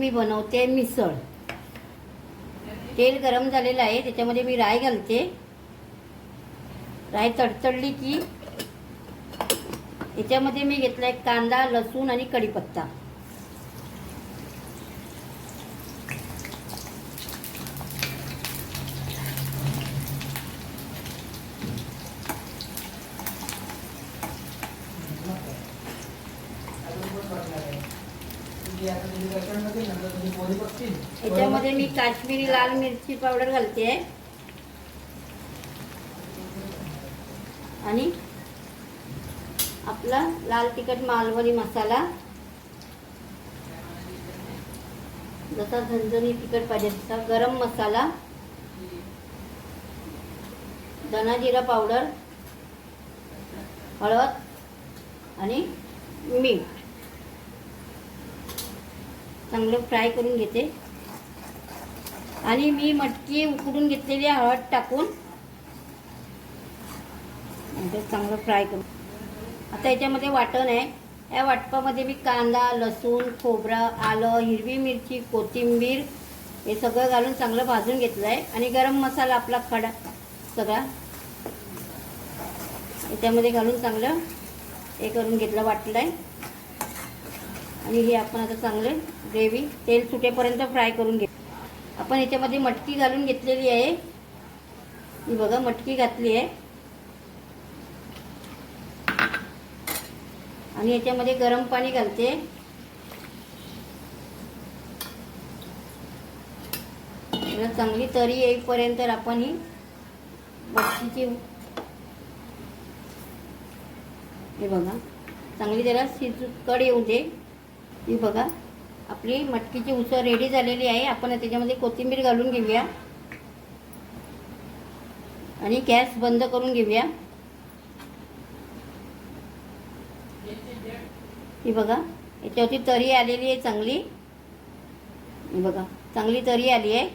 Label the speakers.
Speaker 1: मी बनवते मिसळ। तेल गरम झालेलं आहे, त्याच्यामध्ये मी राई घालते। राई तडतडली की याच्यामध्ये मी घेतलाय कांदा, लसूण आणि कढीपत्ता। याच्यामध्ये मी काश्मीरी लाल मिरची पावडर घालते आणि आपला लाल तिखट मालवणी मसाला, जसा झणझणीत तिखट पाहिजे तसा, गरम मसाला, धना जिरा पावडर, हळद आणि मीठ चांगलं फ्राय करून घेते। आणि मी मटकी उकडून घेतलेली हळद टाकून चांगलं फ्राय करून, आता याच्यामध्ये वाटण आहे। या वाटपामध्ये मी कांदा, लसूण, खोबरं, आलं, हिरवी मिरची, कोथिंबीर हे सगळं घालून चांगलं भाजून घेतलं आहे। आणि गरम मसाला आपला खडा सगळा याच्यामध्ये घालून चांगलं हे करून घेतलं, वाटलं आहे। आणि हे आपण आता चांगले ग्रेव्ही तेल सुटेपर्यंत फ्राय करून घे। आपण याच्यामध्ये मटकी घालून घेतलेली आहे, ही बघा मटकी घातली आहे। आणि याच्यामध्ये गरम पाणी घालते। चांगली तरी येईपर्यंत आपण ही मटकीची हे बघा चांगली त्याला कड येऊ दे। ही बघा आपली मटकीची उसळ रेडी झालेली आहे। आपण त्याच्यामध्ये कोथिंबीर घालून घेऊया आणि गॅस बंद करून घेऊया। ही बघा याच्यावरती तरी आलेली आहे चांगली, ही बघा चांगली तरी आली आहे।